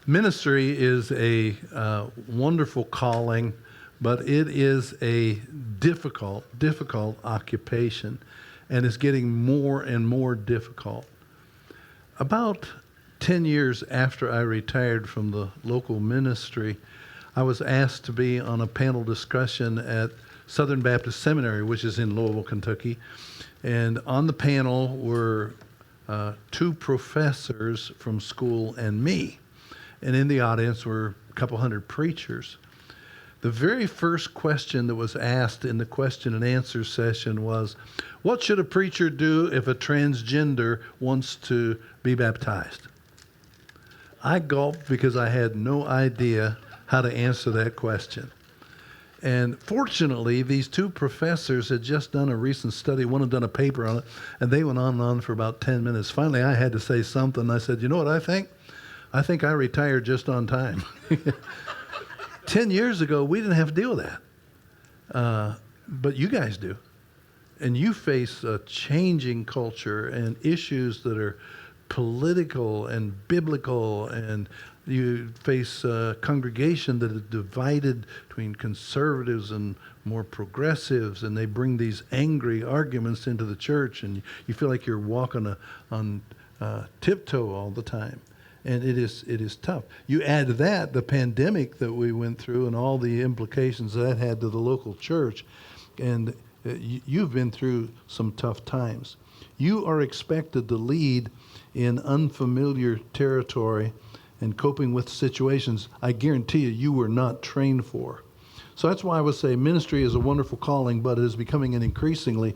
Ministry is a wonderful calling, but it is a difficult occupation, and it's getting more and more difficult. About 10 years after I retired from the local ministry, I was asked to be on a panel discussion at Southern Baptist Seminary, which is in Louisville, Kentucky. And on the panel were two professors from school and me. And in the audience were a couple hundred preachers. The very first question that was asked in the question and answer session was, what should a preacher do if a transgender wants to be baptized? I gulped because I had no idea how to answer that question. And fortunately, these two professors had just done a recent study. One had done a paper on it, and they went on and on for about 10 minutes. Finally, I had to say something. I said, you know what I think? I think I retired just on time. 10 years ago, we didn't have to deal with that. But you guys do. And you face a changing culture and issues that are political and biblical, and you face a congregation that is divided between conservatives and more progressives, and they bring these angry arguments into the church, and you feel like you're walking on tiptoe all the time. And it is tough. You add to that the pandemic that we went through and all the implications that had to the local church, and you've been through some tough times. You are expected to lead in unfamiliar territory and coping with situations I guarantee you were not trained for. So that's why I would say ministry is a wonderful calling, but it is becoming an increasingly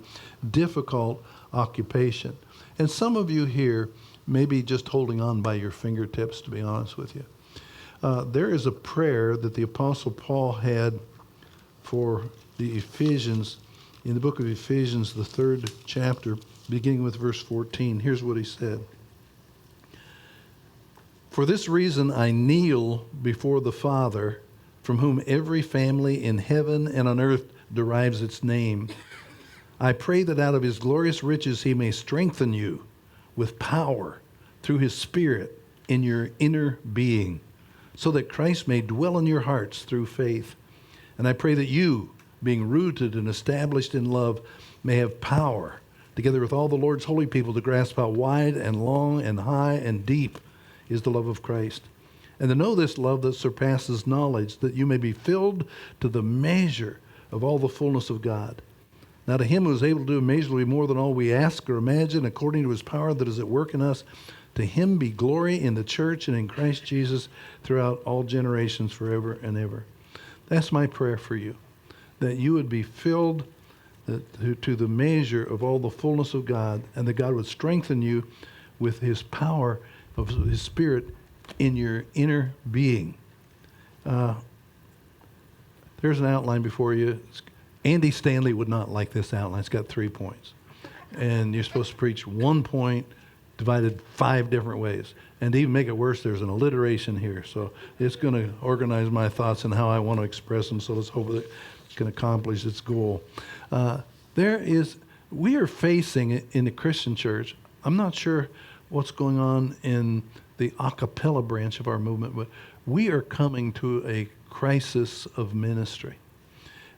difficult occupation. And some of you here may be just holding on by your fingertips, to be honest with you. There is a prayer that the Apostle Paul had for the Ephesians in the book of Ephesians, the 3rd chapter, beginning with verse 14. Here's what he said. For this reason I kneel before the Father, from whom every family in heaven and on earth derives its name. I pray that out of his glorious riches he may strengthen you with power through his Spirit in your inner being, so that Christ may dwell in your hearts through faith. And I pray that you, being rooted and established in love, may have power, together with all the Lord's holy people, to grasp how wide and long and high and deep is the love of Christ, and to know this love that surpasses knowledge, that you may be filled to the measure of all the fullness of God. Now to him who is able to do immeasurably more than all we ask or imagine, according to his power that is at work in us, to him be glory in the church and in Christ Jesus throughout all generations, forever and ever. That's my prayer for you, that you would be filled to the measure of all the fullness of God, and that God would strengthen you with his power of his Spirit in your inner being. There's an outline before you. Andy Stanley would not like this outline. It's got 3 points. And you're supposed to preach 1 point divided 5 different ways. And to even make it worse, there's an alliteration here. So it's going to organize my thoughts and how I want to express them. So let's hope that it can accomplish its goal. We are facing in the Christian church, I'm not sure what's going on in the a cappella branch of our movement, but we are coming to a crisis of ministry.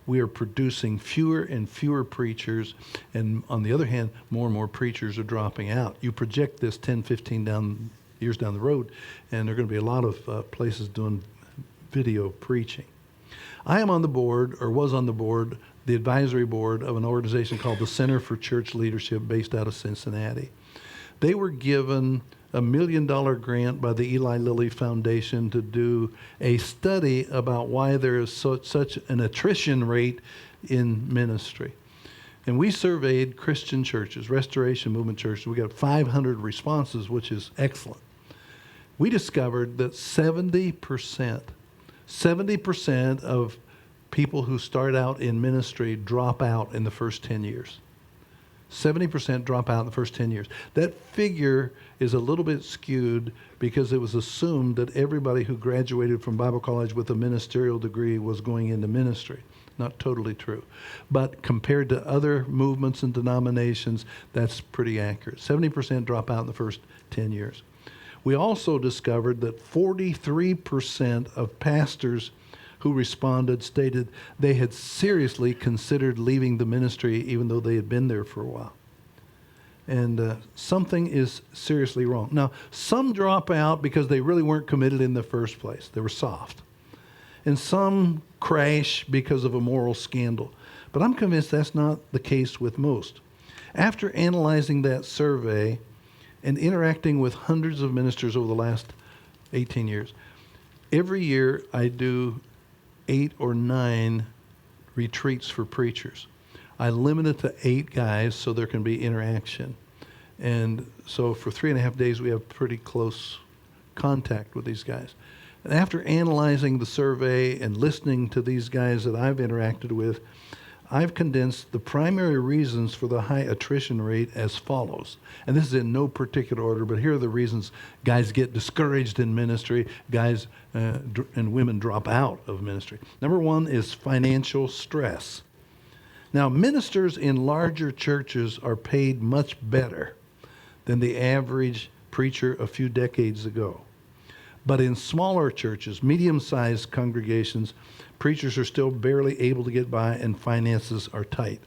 We are producing fewer and fewer preachers, and on the other hand, more and more preachers are dropping out. You project this 10, 15 years down the road, and there are going to be a lot of places doing video preaching. I am on the board, or was on the board, the advisory board of an organization called the Center for Church Leadership based out of Cincinnati. They were given a $1 million grant by the Eli Lilly Foundation to do a study about why there is such an attrition rate in ministry. And we surveyed Christian churches, Restoration Movement churches. We got 500 responses, which is excellent. We discovered that 70% of people who start out in ministry drop out in the first 10 years. 70% drop out in the first 10 years. That figure is a little bit skewed because it was assumed that everybody who graduated from Bible college with a ministerial degree was going into ministry. Not totally true. But compared to other movements and denominations, that's pretty accurate. 70% drop out in the first 10 years. We also discovered that 43% of pastors who responded stated they had seriously considered leaving the ministry even though they had been there for a while. And something is seriously wrong. Now, some drop out because they really weren't committed in the first place. They were soft. And some crash because of a moral scandal. But I'm convinced that's not the case with most. After analyzing that survey and interacting with hundreds of ministers over the last 18 years, every year I do 8 or 9 retreats for preachers. I limit it to 8 guys so there can be interaction. And so for 3.5 days, we have pretty close contact with these guys. And after analyzing the survey and listening to these guys that I've interacted with, I've condensed the primary reasons for the high attrition rate as follows. And this is in no particular order, but here are the reasons guys get discouraged in ministry, guys and women drop out of ministry. Number 1 is financial stress. Now, ministers in larger churches are paid much better than the average preacher a few decades ago. But in smaller churches, medium-sized congregations, preachers are still barely able to get by and finances are tight.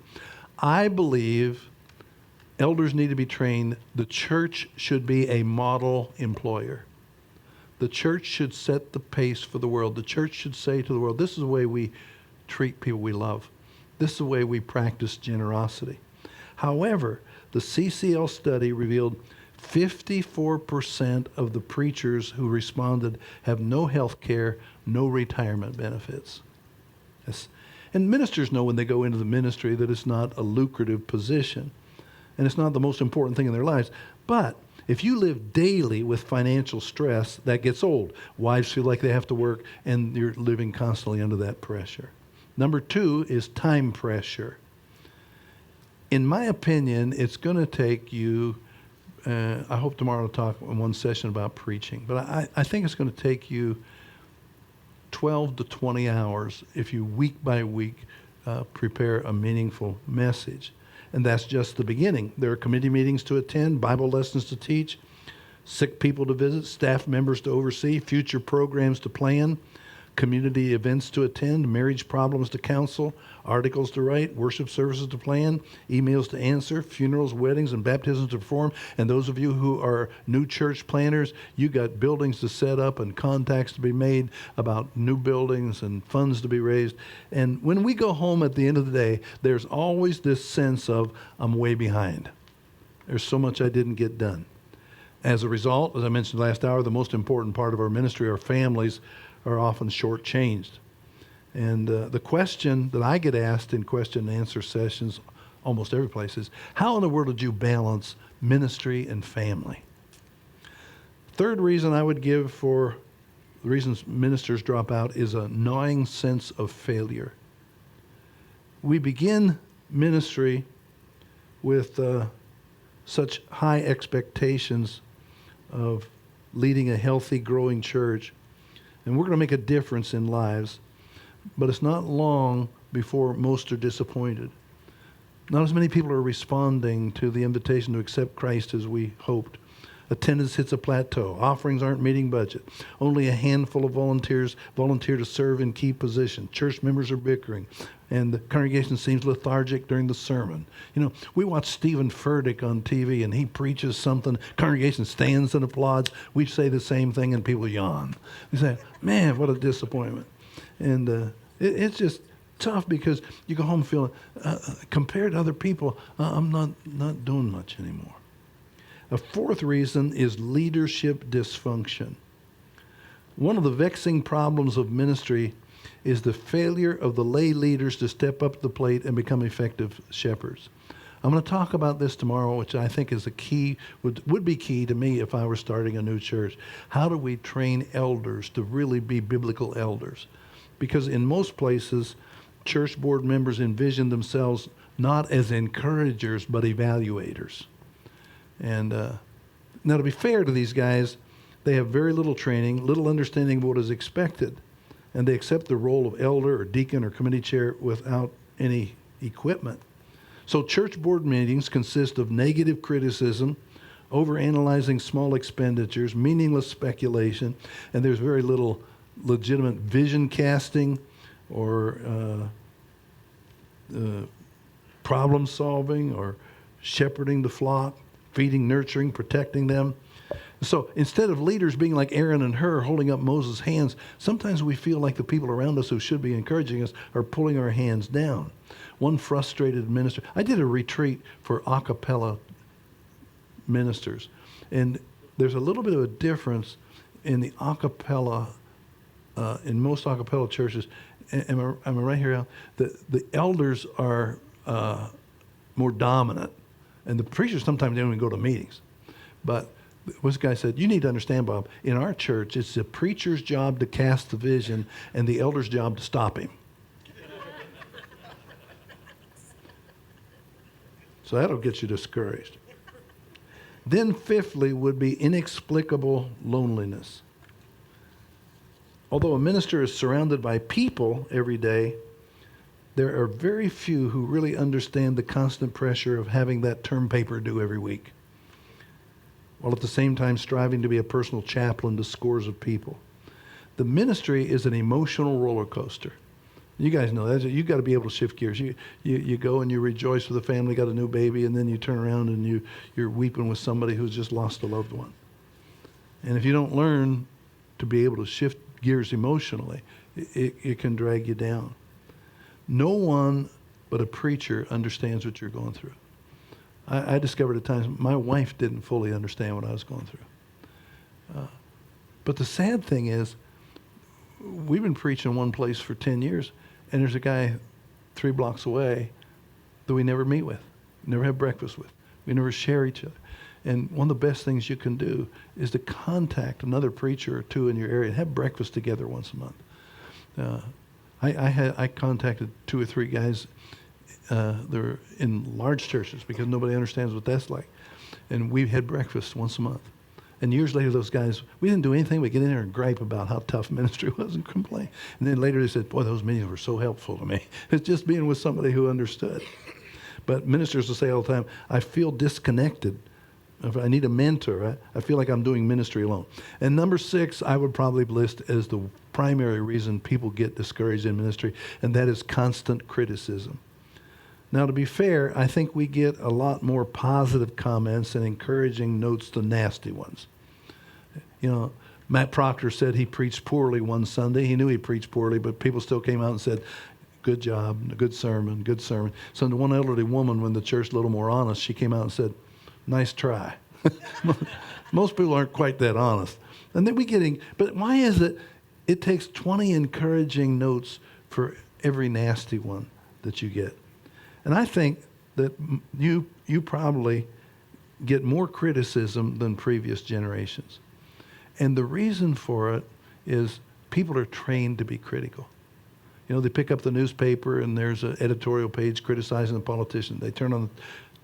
I believe elders need to be trained. The church should be a model employer. The church should set the pace for the world. The church should say to the world, this is the way we treat people we love. This is the way we practice generosity. However, the CCL study revealed 54% of the preachers who responded have no health care, no retirement benefits. Yes. And ministers know when they go into the ministry that it's not a lucrative position, and it's not the most important thing in their lives. But if you live daily with financial stress, that gets old. Wives feel like they have to work, and you're living constantly under that pressure. Number 2 is time pressure. In my opinion, it's going to take you I hope tomorrow to talk in one session about preaching, but I think it's going to take you 12 to 20 hours if you week by week prepare a meaningful message. And that's just the beginning. There are committee meetings to attend, Bible lessons to teach, sick people to visit, staff members to oversee, future programs to plan, community events to attend, marriage problems to counsel, articles to write, worship services to plan, emails to answer, funerals, weddings, and baptisms to perform. And those of you who are new church planners, you got buildings to set up and contacts to be made about new buildings and funds to be raised. And when we go home at the end of the day, there's always this sense of, I'm way behind. There's so much I didn't get done. As a result, as I mentioned last hour, the most important part of our ministry, our families, are often shortchanged. And the question that I get asked in question and answer sessions almost every place is, how in the world did you balance ministry and family? Third reason I would give for the reasons ministers drop out is a gnawing sense of failure. We begin ministry with such high expectations of leading a healthy, growing church, and we're going to make a difference in lives, but it's not long before most are disappointed. Not as many people are responding to the invitation to accept Christ as we hoped. Attendance hits a plateau. Offerings aren't meeting budget. Only a handful of volunteers volunteer to serve in key positions. Church members are bickering, and the congregation seems lethargic during the sermon. You know, we watch Stephen Furtick on TV, and he preaches something. Congregation stands and applauds. We say the same thing, and people yawn. We say, man, what a disappointment. And it's just tough because you go home feeling, compared to other people, I'm not doing much anymore. A fourth reason is leadership dysfunction. One of the vexing problems of ministry is the failure of the lay leaders to step up to the plate and become effective shepherds. I'm going to talk about this tomorrow, which I think is a key, would be key to me if I were starting a new church. How do we train elders to really be biblical elders? Because in most places, church board members envision themselves not as encouragers, but evaluators. And now, to be fair to these guys, they have very little training, little understanding of what is expected, and they accept the role of elder or deacon or committee chair without any equipment. So church board meetings consist of negative criticism, overanalyzing small expenditures, meaningless speculation, and there's very little legitimate vision casting or problem solving or shepherding the flock, feeding, nurturing, protecting them. So instead of leaders being like Aaron and Hur holding up Moses' hands, sometimes we feel like the people around us who should be encouraging us are pulling our hands down. One frustrated minister, I did a retreat for a cappella ministers, and there's a little bit of a difference in the a cappella, in most a cappella churches. Am I right here, Al? The elders are more dominant, and the preachers sometimes don't even go to meetings. But this guy said, you need to understand, Bob, in our church, it's the preacher's job to cast the vision and the elder's job to stop him. So that'll get you discouraged. Then fifthly would be inexplicable loneliness. Although a minister is surrounded by people every day, there are very few who really understand the constant pressure of having that term paper due every week, while at the same time striving to be a personal chaplain to scores of people. The ministry is an emotional roller coaster. You guys know that. You've got to be able to shift gears. You go and you rejoice with the family, got a new baby, and then you turn around and you're weeping with somebody who's just lost a loved one. And if you don't learn to be able to shift gears emotionally, it can drag you down. No one but a preacher understands what you're going through. I discovered at times my wife didn't fully understand what I was going through. But the sad thing is, we've been preaching in one place for 10 years, and there's a guy 3 blocks away that we never meet with, never have breakfast with. We never share each other. And one of the best things you can do is to contact another preacher or two in your area and have breakfast together once a month. I contacted 2 or 3 guys they're in large churches because nobody understands what that's like. And we had breakfast once a month. And years later, those guys, we didn't do anything but get in there and gripe about how tough ministry was and complain. And then later they said, boy, those meetings were so helpful to me. It's just being with somebody who understood. But ministers will say all the time, I feel disconnected. If I need a mentor, I feel like I'm doing ministry alone. And number 6, I would probably list as the primary reason people get discouraged in ministry, and that is constant criticism. Now, to be fair, I think we get a lot more positive comments and encouraging notes than nasty ones. You know, Matt Proctor said he preached poorly one Sunday. He knew he preached poorly, but people still came out and said, good job, good sermon, good sermon. So the one elderly woman, when the church was a little more honest, she came out and said, nice try. Most people aren't quite that honest. And then but why is it takes 20 encouraging notes for every nasty one that you get? And I think that you probably get more criticism than previous generations. And the reason for it is people are trained to be critical. You know, they pick up the newspaper and there's an editorial page criticizing the politician. They turn on the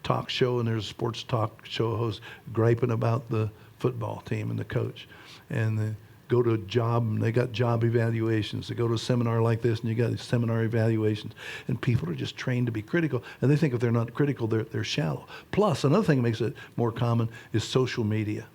talk show and there's a sports talk show host griping about the football team and the coach. And they go to a job and they got job evaluations. They go to a seminar like this and you got seminar evaluations. And people are just trained to be critical. And they think if they're not critical, they're shallow. Plus, another thing that makes it more common is social media.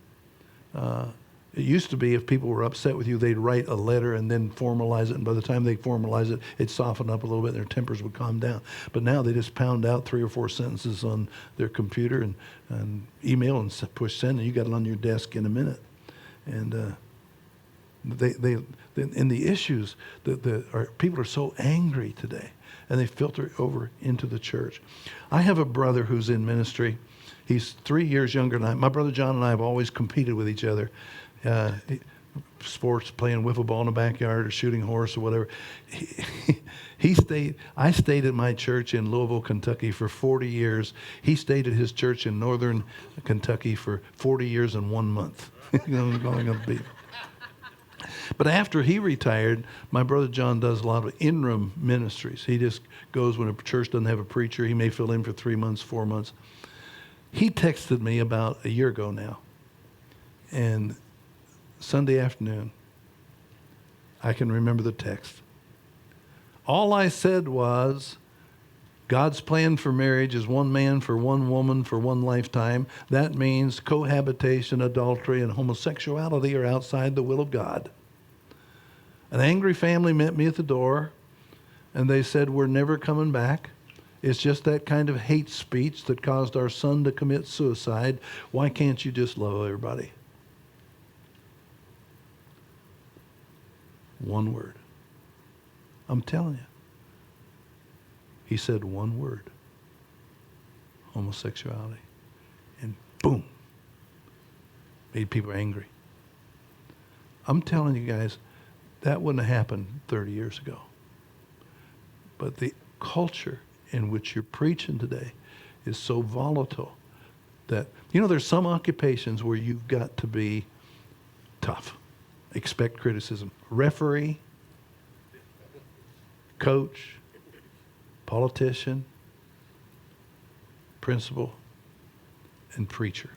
It used to be if people were upset with you, they'd write a letter and then formalize it. And by the time they formalize it, it'd soften up a little bit and their tempers would calm down. But now they just pound out 3 or 4 sentences on their computer and email and push send, and you got it on your desk in a minute. And and the issues people are so angry today, and they filter over into the church. I have a brother who's in ministry. He's 3 years younger than I. My brother John and I have always competed with each other. Sports, playing wiffle ball in the backyard or shooting horse or whatever. I stayed at my church in Louisville, Kentucky for 40 years. He stayed at his church in northern Kentucky for 40 years and 1 month. Going up beat. But after he retired, my brother John does a lot of interim ministries. He just goes when a church doesn't have a preacher. He may fill in for 3 months, 4 months. He texted me about a year ago now. And Sunday afternoon, I can remember the text. All I said was, God's plan for marriage is one man for one woman for one lifetime. That means cohabitation, adultery, and homosexuality are outside the will of God. An angry family met me at the door, and they said, we're never coming back. It's just that kind of hate speech that caused our son to commit suicide. Why can't you just love everybody? One word. I'm telling you. He said one word. Homosexuality. And boom. Made people angry. I'm telling you guys, that wouldn't have happened 30 years ago. But the culture in which you're preaching today is so volatile that, there's some occupations where you've got to be tough. Expect criticism. Referee, coach, politician, principal, and preacher.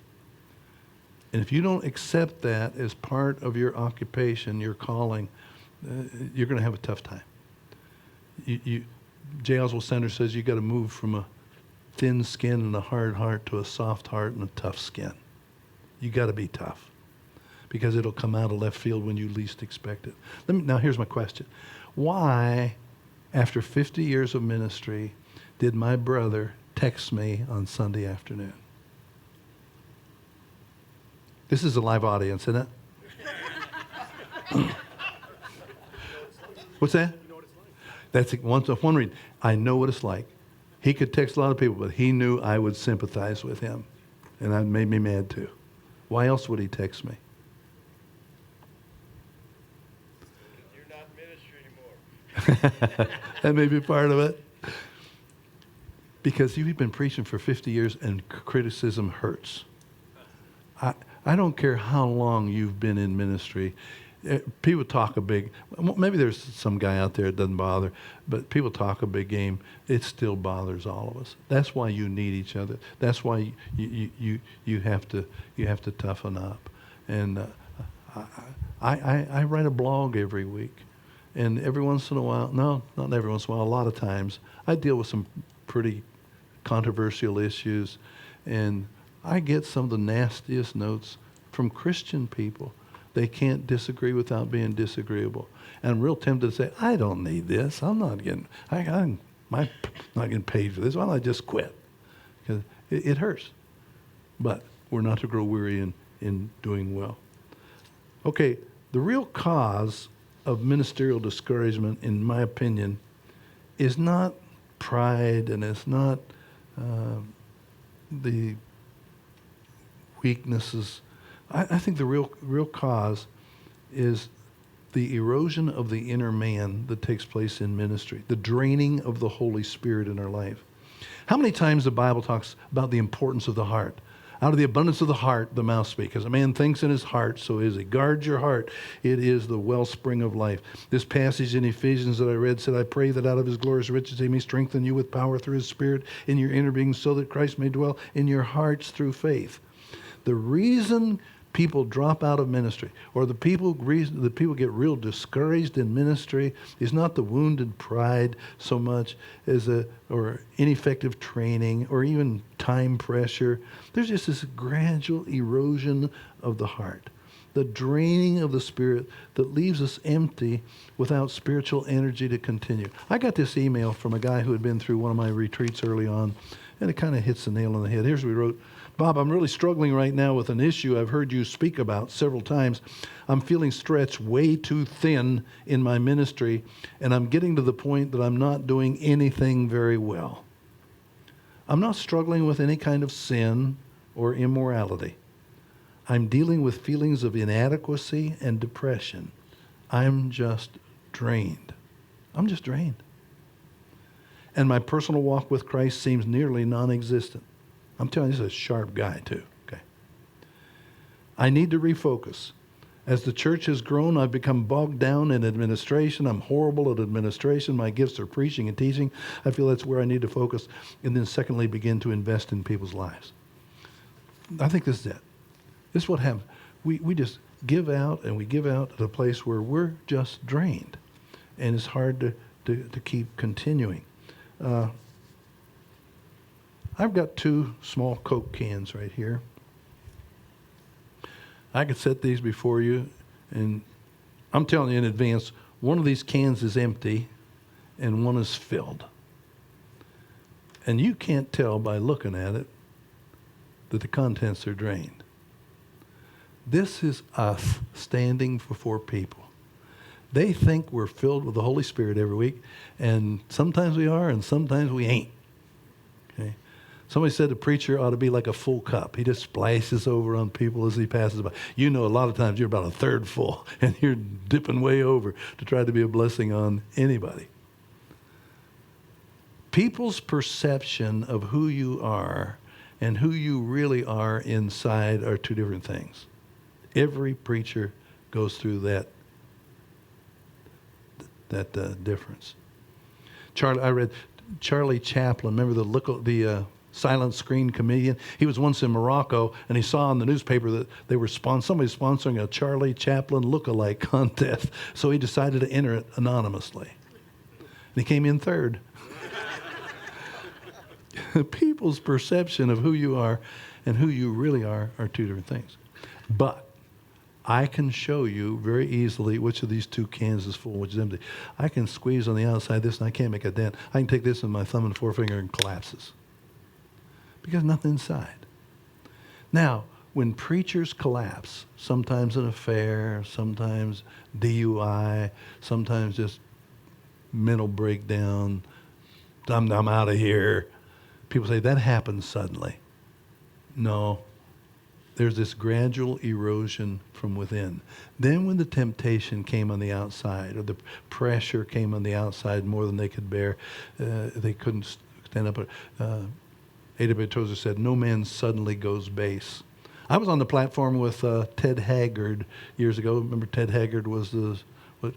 And if you don't accept that as part of your occupation, your calling, you're going to have a tough time. J. Oswald Sanders says you got to move from a thin skin and a hard heart to a soft heart and a tough skin. You got to be tough because it'll come out of left field when you least expect it. Now here's my question. Why, after 50 years of ministry, did my brother text me on Sunday afternoon? This is a live audience, isn't it? What's that? That's one reason. I know what it's like. He could text a lot of people, but he knew I would sympathize with him. And that made me mad too. Why else would he text me? You're not in ministry anymore. That may be part of it. Because you've been preaching for 50 years and criticism hurts. I don't care how long you've been in ministry. People talk a big, maybe there's some guy out there that doesn't bother, but people talk a big game. It still bothers all of us. That's why you need each other. That's why you have to toughen up. And I write a blog every week, and every once in a while, no, not every once in a while, a lot of times, I deal with some pretty controversial issues, and I get some of the nastiest notes from Christian people. They can't disagree without being disagreeable. And I'm real tempted to say, I don't need this. I'm not getting paid for this. Why don't I just quit? Because it hurts. But we're not to grow weary in doing well. Okay, the real cause of ministerial discouragement, in my opinion, is not pride, and it's not the weaknesses. I think the real cause is the erosion of the inner man that takes place in ministry, the draining of the Holy Spirit in our life. How many times the Bible talks about the importance of the heart? Out of the abundance of the heart, the mouth speaks. As a man thinks in his heart, so is he. Guard your heart. It is the wellspring of life. This passage in Ephesians that I read said, I pray that out of his glorious riches he may strengthen you with power through his Spirit in your inner being, so that Christ may dwell in your hearts through faith. The reason people drop out of ministry, or the reason that people get real discouraged in ministry, is not the wounded pride so much as or ineffective training or even time pressure. There's just this gradual erosion of the heart, the draining of the spirit that leaves us empty without spiritual energy to continue. I got this email from a guy who had been through one of my retreats early on, and it kind of hits the nail on the head. Here's what he wrote. Bob, I'm really struggling right now with an issue I've heard you speak about several times. I'm feeling stretched way too thin in my ministry, and I'm getting to the point that I'm not doing anything very well. I'm not struggling with any kind of sin or immorality. I'm dealing with feelings of inadequacy and depression. I'm just drained. I'm just drained. And my personal walk with Christ seems nearly non-existent. I'm telling you, this is a sharp guy too. Okay. I need to refocus. As the church has grown, I've become bogged down in administration. I'm horrible at administration. My gifts are preaching and teaching. I feel that's where I need to focus. And then secondly, begin to invest in people's lives. I think this is it. This is what happens. We just give out, and we give out at a place where we're just drained. And it's hard to keep continuing. I've got 2 small Coke cans right here. I could set these before you, and I'm telling you in advance, one of these cans is empty and one is filled. And you can't tell by looking at it that the contents are drained. This is us standing before people. They think we're filled with the Holy Spirit every week, and sometimes we are and sometimes we ain't. Okay? Somebody said the preacher ought to be like a full cup. He just splashes over on people as he passes by. You know, a lot of times you're about a third full, and you're dipping way over to try to be a blessing on anybody. People's perception of who you are and who you really are inside are 2 different things. Every preacher goes through that difference. I read Charlie Chaplin. Remember the silent screen comedian? He was once in Morocco, and he saw in the newspaper that somebody sponsoring a Charlie Chaplin look-alike contest. So he decided to enter it anonymously, and he came in 3rd. People's perception of who you are and who you really are 2 different things. But I can show you very easily which of these 2 cans is full, which is empty. I can squeeze on the outside of this, and I can't make a dent. I can take this in my thumb and forefinger and collapses because nothing inside. Now, when preachers collapse, sometimes an affair, sometimes DUI, sometimes just mental breakdown, I'm out of here. People say that happens suddenly. No. There's this gradual erosion from within. Then when the temptation came on the outside, or the pressure came on the outside more than they could bear, they couldn't stand up. A.W. Tozer said, no man suddenly goes base. I was on the platform with Ted Haggard years ago. Remember Ted Haggard was the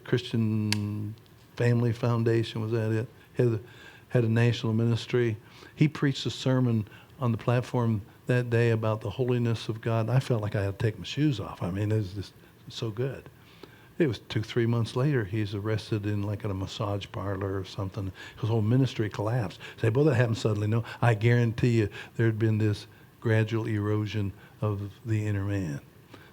Christian Family Foundation, was that it? Had a national ministry. He preached a sermon on the platform that day about the holiness of God. I felt like I had to take my shoes off. I mean, it was just so good. It was 2-3 months later, he's arrested in like in a massage parlor or something. His whole ministry collapsed. Say, well, that happened suddenly. No, I guarantee you there had been this gradual erosion of the inner man.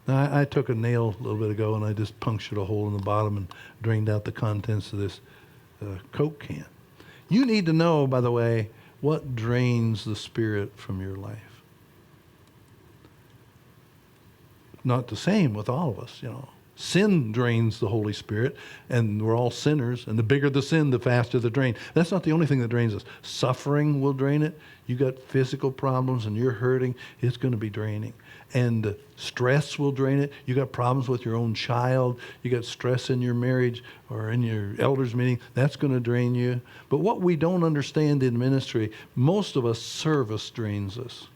Now, I took a nail a little bit ago and I just punctured a hole in the bottom and drained out the contents of this Coke can. You need to know, by the way, what drains the Spirit from your life. Not the same with all of us, you know. Sin drains the Holy Spirit, and we're all sinners, and the bigger the sin, the faster the drain. That's not the only thing that drains us. Suffering will drain it. You got physical problems and you're hurting, it's going to be draining. And stress will drain it. You got problems with your own child, you got stress in your marriage or in your elders meeting, that's going to drain you. But what we don't understand in ministry, most of us, service drains us.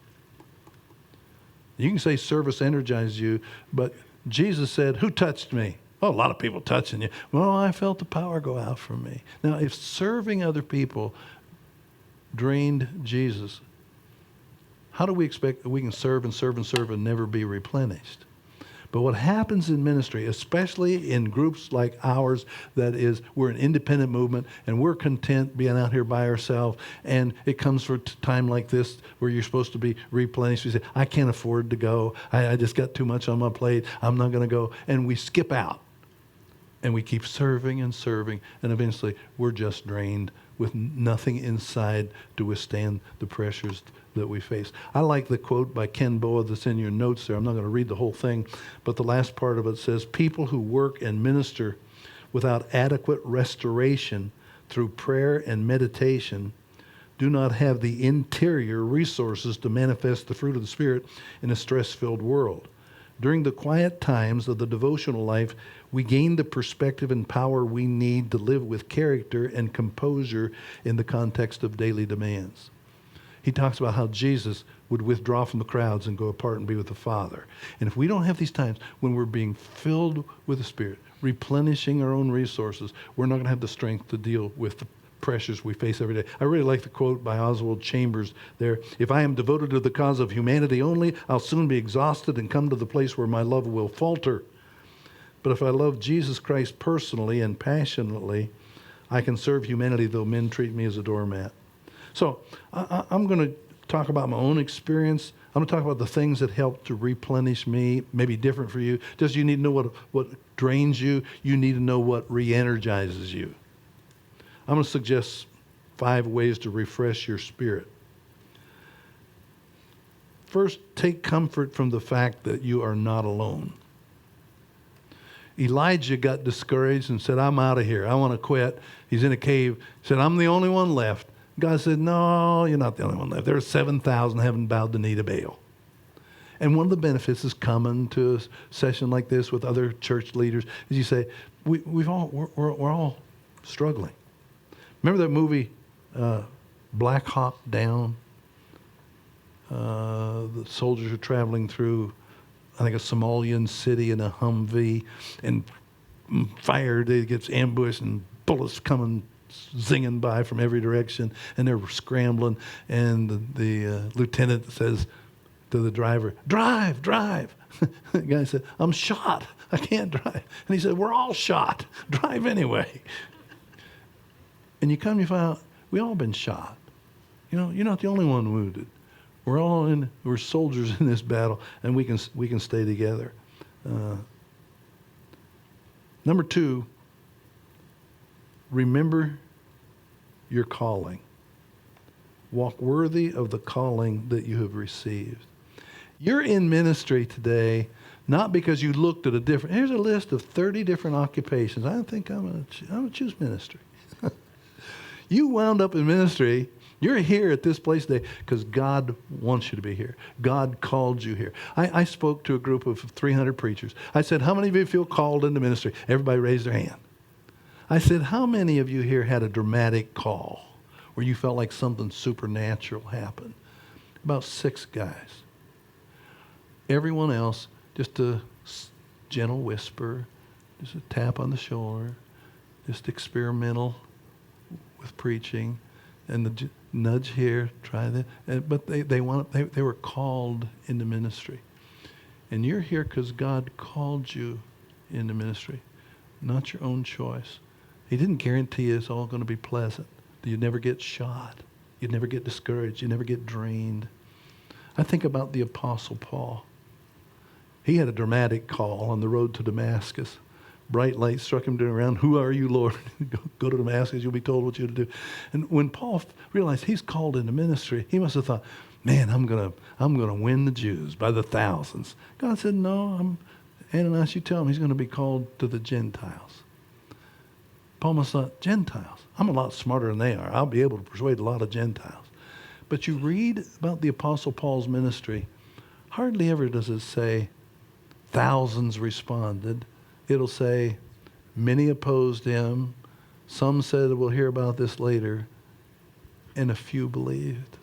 You can say service energizes you, but Jesus said, who touched me? Oh, a lot of people touching you. Well, I felt the power go out from me. Now, if serving other people drained Jesus, how do we expect that we can serve and serve and serve and never be replenished? But what happens in ministry, especially in groups like ours, that is, we're an independent movement and we're content being out here by ourselves, and it comes for a time like this where you're supposed to be replenished. You say, I can't afford to go. I just got too much on my plate. I'm not going to go. And we skip out. And we keep serving and serving, and eventually we're just drained with nothing inside to withstand the pressures that we face. I like the quote by Ken Boa that's in your notes there. I'm not going to read the whole thing, but the last part of it says, people who work and minister without adequate restoration through prayer and meditation do not have the interior resources to manifest the fruit of the Spirit in a stress-filled world. During the quiet times of the devotional life, we gain the perspective and power we need to live with character and composure in the context of daily demands. He talks about how Jesus would withdraw from the crowds and go apart and be with the Father. And if we don't have these times when we're being filled with the Spirit, replenishing our own resources, we're not going to have the strength to deal with the pressures we face every day. I really like the quote by Oswald Chambers there. If I am devoted to the cause of humanity only, I'll soon be exhausted and come to the place where my love will falter. But if I love Jesus Christ personally and passionately, I can serve humanity though men treat me as a doormat. So I'm going to talk about my own experience. I'm going to talk about the things that help to replenish me, maybe different for you. Just you need to know what drains you. You need to know what re-energizes you. I'm going to suggest 5 ways to refresh your spirit. First, take comfort from the fact that you are not alone. Elijah got discouraged and said, I'm out of here. I want to quit. He's in a cave. He said, I'm the only one left. God said, no, you're not the only one left. There are 7,000 who haven't bowed the knee to Baal. And one of the benefits is coming to a session like this with other church leaders is you say, we're all struggling. Remember that movie, Black Hawk Down? The soldiers are traveling through, I think, a Somalian city in a Humvee, and fire, they gets ambushed and bullets coming zinging by from every direction, and they're scrambling, and the lieutenant says to the driver, drive. The guy said, I'm shot. I can't drive. And he said, we're all shot. Drive anyway. And you find out, we all been shot. You know, you're not the only one wounded. We're soldiers in this battle, and we can stay together. Number 2, remember your calling. Walk worthy of the calling that you have received. You're in ministry today not because you looked at here's a list of 30 different occupations. I think I'm going to choose ministry. You wound up in ministry. You're here at this place today because God wants you to be here. God called you here. I spoke to a group of 300 preachers. I said, how many of you feel called into ministry? Everybody raised their hand. I said, how many of you here had a dramatic call where you felt like something supernatural happened? About 6 guys. Everyone else, just a gentle whisper, just a tap on the shoulder, just experimental with preaching, and the nudge here, try that. But they were called into ministry. And you're here because God called you into ministry, not your own choice. He didn't guarantee it's all going to be pleasant. You'd never get shot. You'd never get discouraged. You'd never get drained. I think about the Apostle Paul. He had a dramatic call on the road to Damascus. Bright light struck him around. Who are you, Lord? Go to Damascus. You'll be told what you're to do. And when Paul realized he's called into ministry, he must have thought, man, I'm gonna win the Jews by the thousands. God said, no, Ananias, you tell him he's going to be called to the Gentiles. Paul must have thought, Gentiles? I'm a lot smarter than they are. I'll be able to persuade a lot of Gentiles. But you read about the Apostle Paul's ministry, hardly ever does it say thousands responded. It'll say many opposed him. Some said, we'll hear about this later. And a few believed.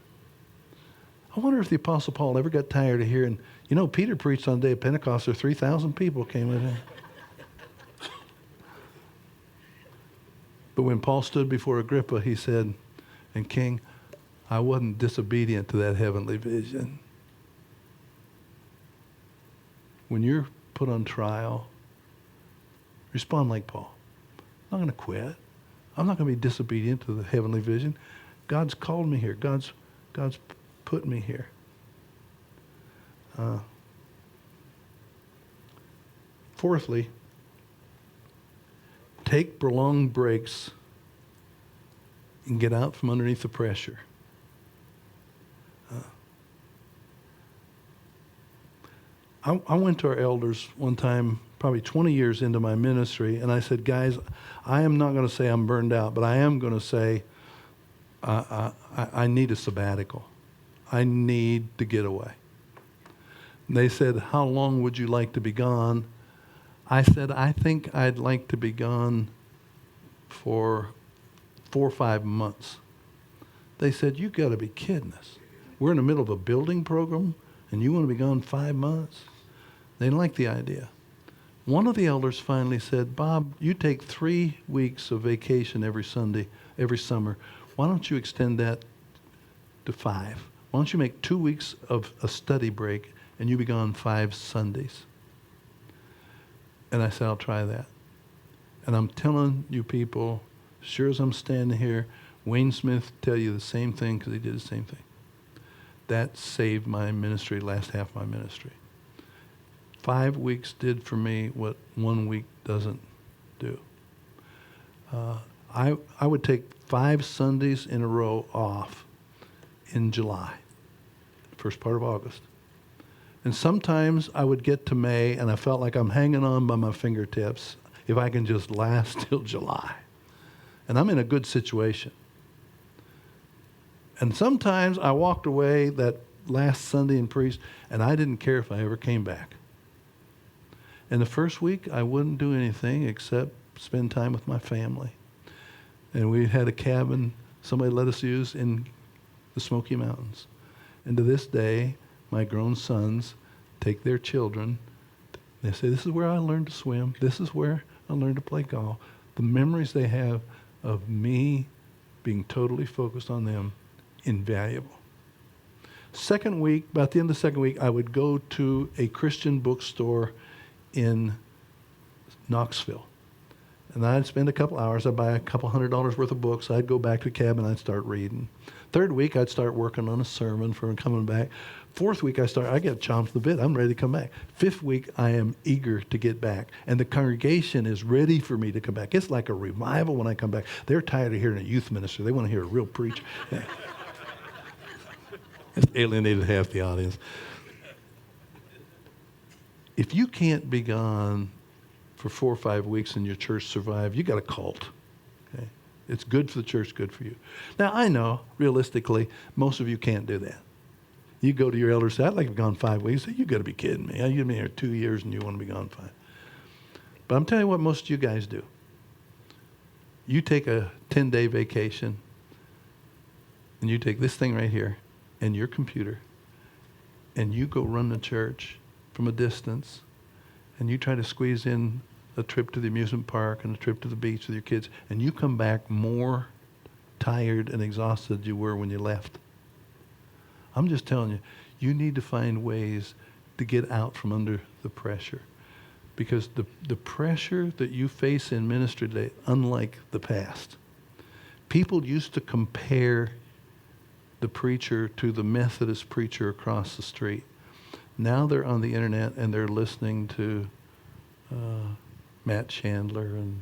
I wonder if the Apostle Paul ever got tired of hearing, Peter preached on the day of Pentecost, there 3,000 people came with him. But when Paul stood before Agrippa, he said, and King, I wasn't disobedient to that heavenly vision. When you're put on trial, respond like Paul. I'm not going to quit. I'm not going to be disobedient to the heavenly vision. God's called me here. God's put me here. Fourthly, take prolonged breaks and get out from underneath the pressure. I went to our elders one time, probably 20 years into my ministry, and I said, guys, I am not going to say I'm burned out, but I am going to say I need a sabbatical. I need to get away. And they said, how long would you like to be gone? I said, I think I'd like to be gone for 4 or 5 months. They said, you got to be kidding us. We're in the middle of a building program, and you want to be gone 5 months? They didn't like the idea. One of the elders finally said, Bob, you take 3 weeks of vacation every summer. Why don't you extend that to 5? Why don't you make 2 weeks of a study break and you be gone 5 Sundays? And I said, I'll try that. And I'm telling you people, sure as I'm standing here, Wayne Smith tell you the same thing because he did the same thing. that saved my ministry, last half of my ministry. 5 weeks did for me what 1 week doesn't do. I would take 5 Sundays in a row off in July, first part of August. And sometimes I would get to May and I felt like I'm hanging on by my fingertips if I can just last till July. And I'm in a good situation. And sometimes I walked away that last Sunday in Priest and I didn't care if I ever came back. And the first week I wouldn't do anything except spend time with my family. And we had a cabin somebody let us use in the Smoky Mountains. And to this day, my grown sons take their children. They say, this is where I learned to swim. This is where I learned to play golf. The memories they have of me being totally focused on them, invaluable. Second week, about the end of the second week, I would go to a Christian bookstore in Knoxville. And I'd spend a couple hours. I'd buy a couple $100 worth of books. I'd go back to the cabin. I'd start reading. Third week, I'd start working on a sermon for coming back. Fourth week, I get chomped the bit. I'm ready to come back. Fifth week, I am eager to get back. And the congregation is ready for me to come back. It's like a revival when I come back. They're tired of hearing a youth minister. They want to hear a real preacher. It's alienated half the audience. If you can't be gone for 4 or 5 weeks and your church survive, you got a cult. Okay? It's good for the church, good for you. Now, I know, realistically, most of you can't do that. You go to your elders, say, I'd like to be gone 5 weeks. Say, you got to be kidding me. You've been here 2 years and you want to be gone 5. But I'm telling you what most of you guys do. You take a 10-day vacation and you take this thing right here and your computer and you go run the church from a distance and you try to squeeze in a trip to the amusement park and a trip to the beach with your kids, and you come back more tired and exhausted than you were when you left. I'm just telling you, you need to find ways to get out from under the pressure. Because the pressure that you face in ministry today, unlike the past, people used to compare the preacher to the Methodist preacher across the street. Now they're on the internet and they're listening to Matt Chandler and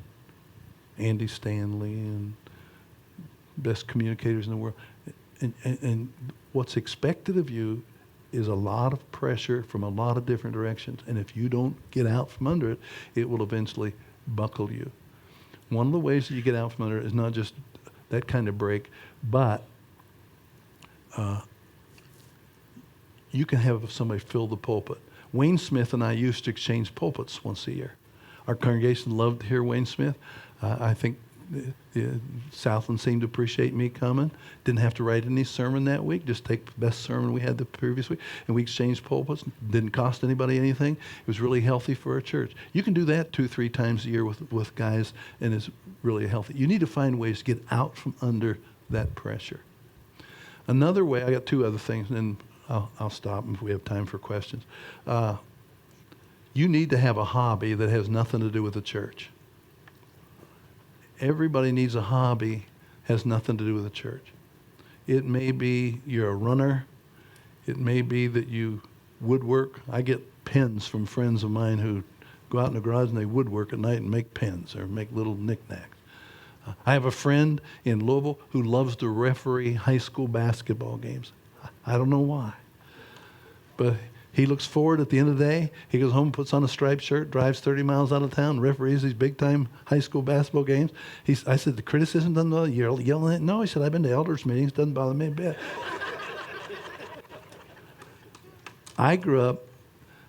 Andy Stanley and best communicators in the world. And what's expected of you is a lot of pressure from a lot of different directions. And if you don't get out from under it, it will eventually buckle you. One of the ways that you get out from under it is not just that kind of break, but you can have somebody fill the pulpit. Wayne Smith and I used to exchange pulpits once a year. Our congregation loved to hear Wayne Smith. I think Southland seemed to appreciate me coming. Didn't have to write any sermon that week. Just take the best sermon we had the previous week. And we exchanged pulpits. Didn't cost anybody anything. It was really healthy for our church. You can do that 2-3 times a year with guys, and it's really healthy. You need to find ways to get out from under that pressure. Another way, I got 2 other things, and then I'll stop if we have time for questions. You need to have a hobby that has nothing to do with the church. Everybody needs a hobby, has nothing to do with the church. It may be you're a runner. It may be that you woodwork. I get pens from friends of mine who go out in the garage and they woodwork at night and make pens or make little knickknacks. I have a friend in Louisville who loves to referee high school basketball games. I don't know why. But he looks forward at the end of the day. He goes home, puts on a striped shirt, drives 30 miles out of town, referees these big-time high school basketball games. I said, the criticism doesn't bother you? You're yelling at it? No, he said, I've been to elders meetings. Doesn't bother me a bit. I grew up,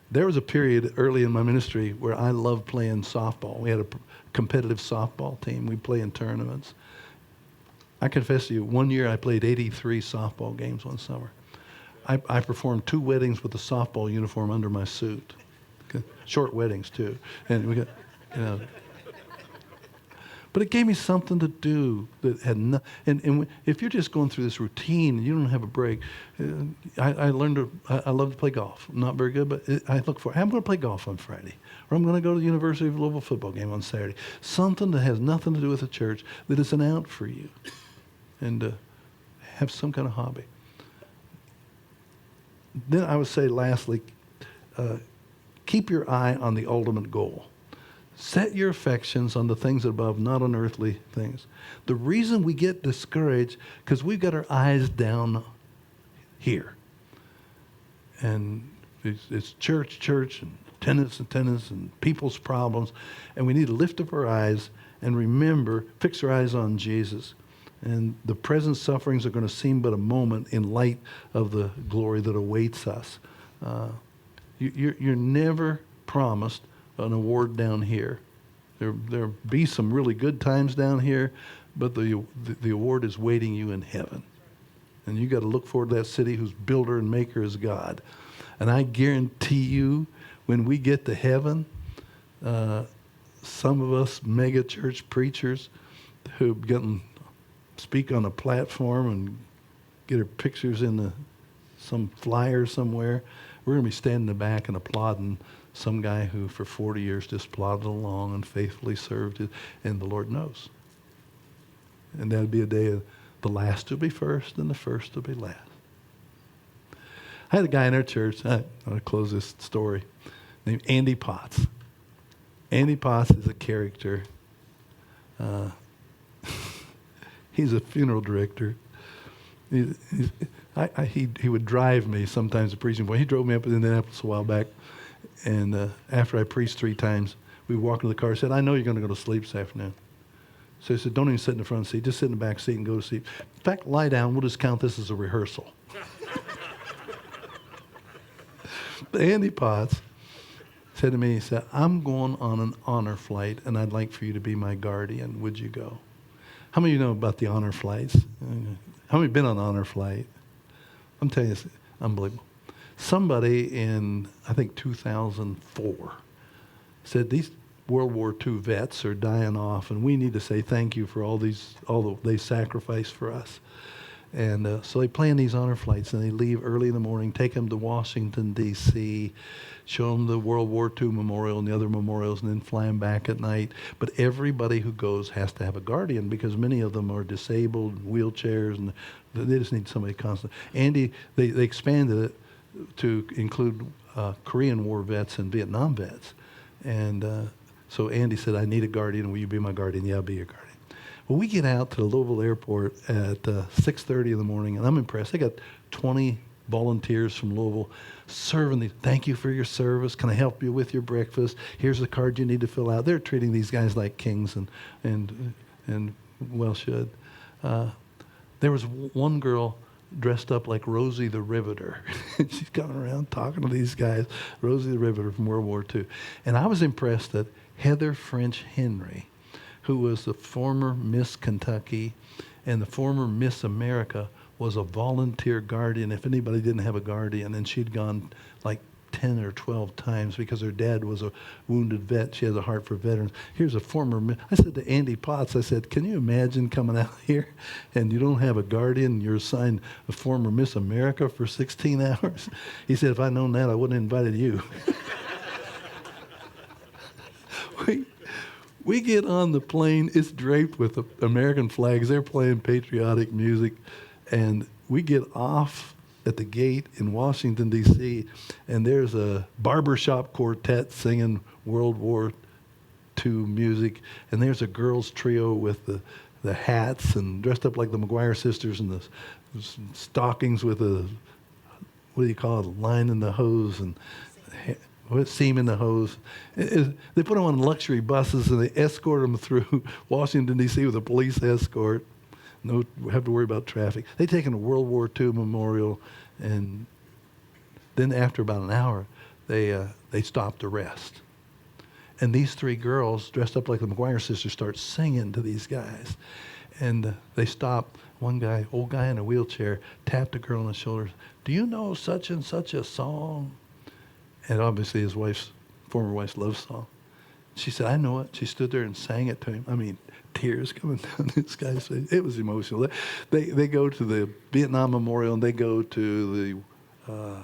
there was a period early in my ministry where I loved playing softball. We had a competitive softball team. We'd play in tournaments. I confess to you, one year I played 83 softball games one summer. I performed 2 weddings with a softball uniform under my suit. Short weddings, too. And we got, But it gave me something to do that had no, and if you're just going through this routine and you don't have a break, I love to play golf. I'm not very good, but I'm going to play golf on Friday. Or I'm going to go to the University of Louisville football game on Saturday. Something that has nothing to do with the church, that is an out for you. And have some kind of hobby. then I would say lastly, keep your eye on the ultimate goal. Set your affections on the things above, not on earthly things. The reason we get discouraged, because we've got our eyes down here. And it's church, and attendance, and people's problems. And we need to lift up our eyes and remember, fix our eyes on Jesus. And the present sufferings are going to seem but a moment in light of the glory that awaits us. You're never promised an award down here. There'll be some really good times down here, but the award is waiting you in heaven. And you got to look forward to that city whose builder and maker is God. And I guarantee you, when we get to heaven, some of us mega church preachers who speak on a platform and get our pictures in some flyer somewhere, we're going to be standing in the back and applauding some guy who for 40 years just plodded along and faithfully served it, and the Lord knows. And that'll be a day of the last will be first and the first will be last. I had a guy in our church, I'm going to close this story, named Andy Potts. Andy Potts is a character. He's a funeral director. He would drive me sometimes to preaching. Well, he drove me up in Indianapolis a while back, and after I preached 3 times, we walked into the car and said, I know you're going to go to sleep this afternoon. So he said, don't even sit in the front seat. Just sit in the back seat and go to sleep. In fact, lie down. We'll just count this as a rehearsal. But Andy Potts said to me, he said, I'm going on an honor flight, and I'd like for you to be my guardian. Would you go? How many of you know about the honor flights? How many have been on an honor flight? I'm telling you, it's unbelievable. Somebody in, I think, 2004 said these World War II vets are dying off, and we need to say thank you for all that they sacrificed for us. And so they plan these honor flights, and they leave early in the morning, take them to Washington, D.C., show them the World War II memorial and the other memorials, and then fly them back at night. But everybody who goes has to have a guardian, because many of them are disabled, wheelchairs, and they just need somebody constant. Andy, they expanded it to include Korean War vets and Vietnam vets. And so Andy said, I need a guardian. Will you be my guardian? Yeah, I'll be your guardian. Well, we get out to the Louisville airport at 6:30 in the morning, and I'm impressed. They got 20 volunteers from Louisville serving these. Thank you for your service. Can I help you with your breakfast? Here's the card you need to fill out. They're treating these guys like kings, and well should. There was one girl dressed up like Rosie the Riveter. She's coming around talking to these guys, Rosie the Riveter from World War II. And I was impressed that Heather French Henry, who was the former Miss Kentucky and the former Miss America, was a volunteer guardian if anybody didn't have a guardian. And she'd gone like 10 or 12 times because her dad was a wounded vet. She has a heart for veterans. Here's a former, I said to Andy Potts, I said, can you imagine coming out here and you don't have a guardian, you're assigned a former Miss America for 16 hours? He said, if I'd known that, I wouldn't have invited you. We get on the plane, it's draped with American flags. They're playing patriotic music, and we get off at the gate in Washington, D.C., and there's a barbershop quartet singing World War II music, and there's a girls trio with the hats and dressed up like the McGuire sisters and the stockings with a, what do you call it, line in the hose and seam in the hose. They put them on luxury buses and they escort them through Washington, D.C. with a police escort. No have to worry about traffic. They take them to World War II memorial, and then after about an hour, they stop to rest. And these 3 girls, dressed up like the McGuire sisters, start singing to these guys. And they stop. One guy, old guy in a wheelchair, tapped a girl on the shoulder. Do you know such and such a song? And obviously his former wife's love song. She said, I know it. She stood there and sang it to him. I mean, tears coming down this guy's face. It was emotional. They go to the Vietnam Memorial, and they go to the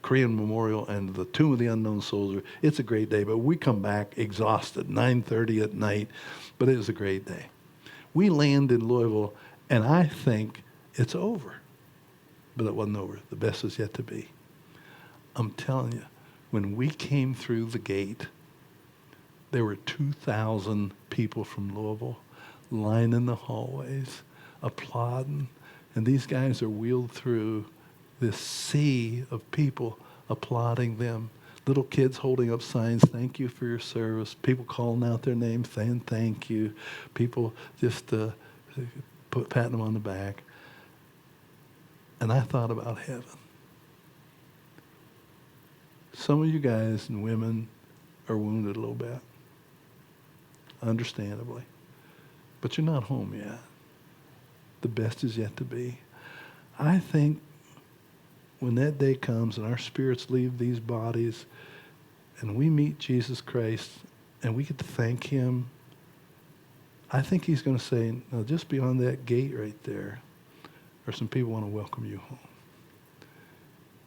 Korean Memorial and the Tomb of the Unknown Soldier. It's a great day, but we come back exhausted, 9:30 at night, but it was a great day. We land in Louisville, and I think it's over. But it wasn't over. The best is yet to be. I'm telling you, when we came through the gate, there were 2,000 people from Louisville lining the hallways, applauding. And these guys are wheeled through this sea of people applauding them. Little kids holding up signs, thank you for your service. People calling out their names, saying thank you. People just patting them on the back. And I thought about heaven. Some of you guys and women are wounded a little bit, understandably. But you're not home yet. The best is yet to be. I think when that day comes and our spirits leave these bodies and we meet Jesus Christ and we get to thank him, I think he's going to say, no, just beyond that gate right there are some people who want to welcome you home.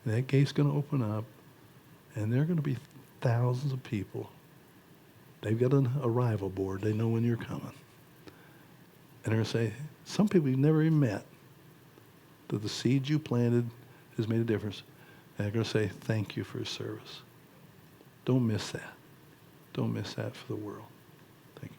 And that gate's going to open up, and there are going to be thousands of people. They've got an arrival board. They know when you're coming. And they're going to say, some people you've never even met, that the seed you planted has made a difference. And they're going to say, thank you for your service. Don't miss that. Don't miss that for the world. Thank you.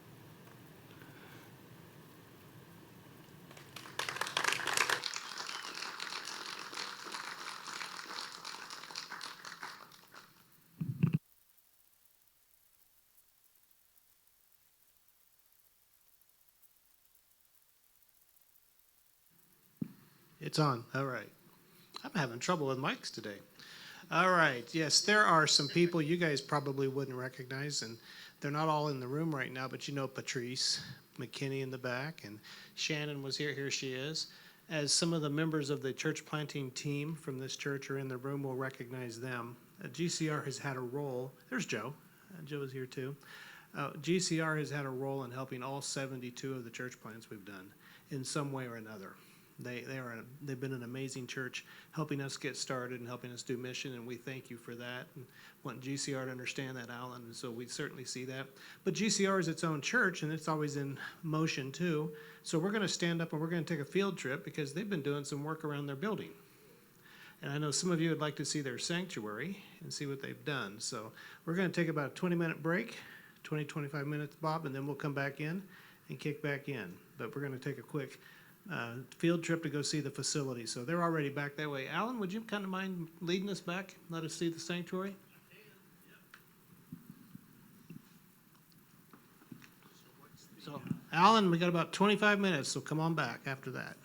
It's on. All right. I'm having trouble with mics today. All right. Yes, there are some people you guys probably wouldn't recognize, and they're not all in the room right now, but you know Patrice McKinney in the back, and Shannon was here. Here she is. As some of the members of the church planting team from this church are in the room, we'll recognize them. GCR has had a role. There's Joe. Joe is here too. GCR has had a role in helping all 72 of the church plants we've done in some way or another. They've been an amazing church, helping us get started and helping us do mission, and we thank you for that. And want GCR to understand that, Alan, and so we certainly see that. But GCR is its own church, and it's always in motion too. So we're going to stand up and we're going to take a field trip because they've been doing some work around their building. And I know some of you would like to see their sanctuary and see what they've done. So we're going to take about a 20-minute break, 20, 25 minutes, Bob, and then we'll come back in and kick back in. But we're going to take a quick field trip to go see the facility. So they're already back that way. Alan, would you kind of mind leading us back? Let us see the sanctuary? So, Alan, we got about 25 minutes, so come on back after that.